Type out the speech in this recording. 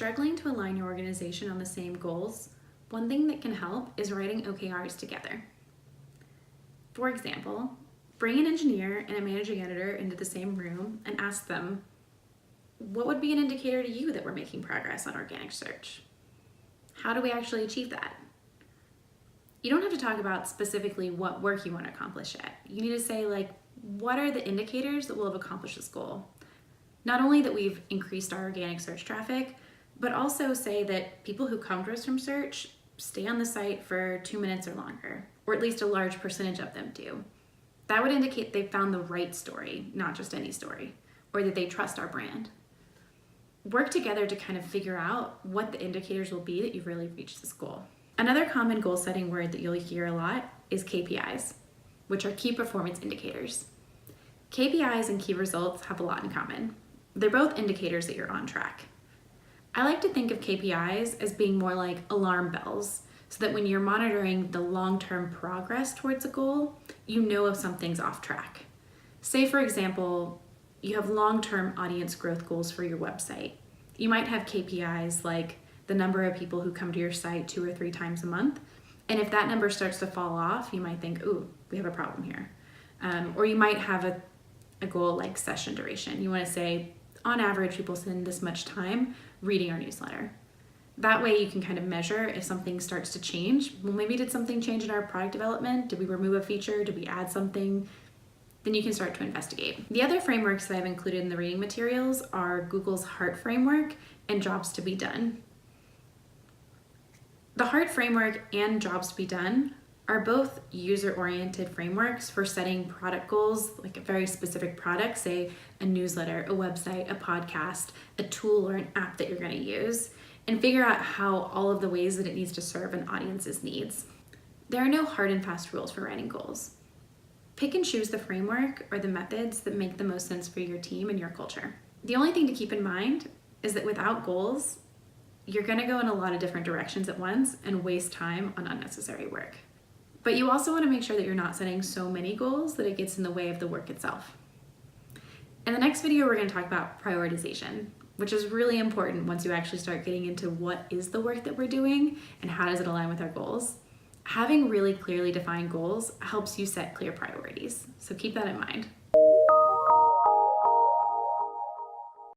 struggling to align your organization on the same goals, one thing that can help is writing OKRs together. For example, bring an engineer and a managing editor into the same room and ask them, what would be an indicator to you that we're making progress on organic search? How do we actually achieve that? You don't have to talk about specifically what work you want to accomplish yet. You need to say, like, what are the indicators that will have accomplished this goal? Not only that we've increased our organic search traffic, but also say that people who come to us from search stay on the site for 2 minutes or longer, or at least a large percentage of them do. That would indicate they found the right story, not just any story, or that they trust our brand. Work together to kind of figure out what the indicators will be that you've really reached this goal. Another common goal setting word that you'll hear a lot is KPIs, which are key performance indicators. KPIs and key results have a lot in common. They're both indicators that you're on track. I like to think of KPIs as being more like alarm bells, so that when you're monitoring the long-term progress towards a goal, you know if something's off track. Say, for example, you have long-term audience growth goals for your website. You might have KPIs like the number of people who come to your site 2 or 3 times a month. And if that number starts to fall off, you might think, ooh, we have a problem here. Or you might have a goal like session duration. You want to say, on average, people spend this much time reading our newsletter. That way you can kind of measure if something starts to change. Well, maybe did something change in our product development? Did we remove a feature? Did we add something? Then you can start to investigate. The other frameworks that I've included in the reading materials are Google's HEART framework and Jobs to be Done. The HEART framework and Jobs to be Done are both user-oriented frameworks for setting product goals, like a very specific product, say a newsletter, a website, a podcast, a tool or an app that you're going to use, and figure out how all of the ways that it needs to serve an audience's needs. There are no hard and fast rules for writing goals. Pick and choose the framework or the methods that make the most sense for your team and your culture. The only thing to keep in mind is that without goals, you're going to go in a lot of different directions at once and waste time on unnecessary work. But you also want to make sure that you're not setting so many goals that it gets in the way of the work itself. In the next video, we're going to talk about prioritization, which is really important once you actually start getting into what is the work that we're doing and how does it align with our goals. Having really clearly defined goals helps you set clear priorities, so keep that in mind.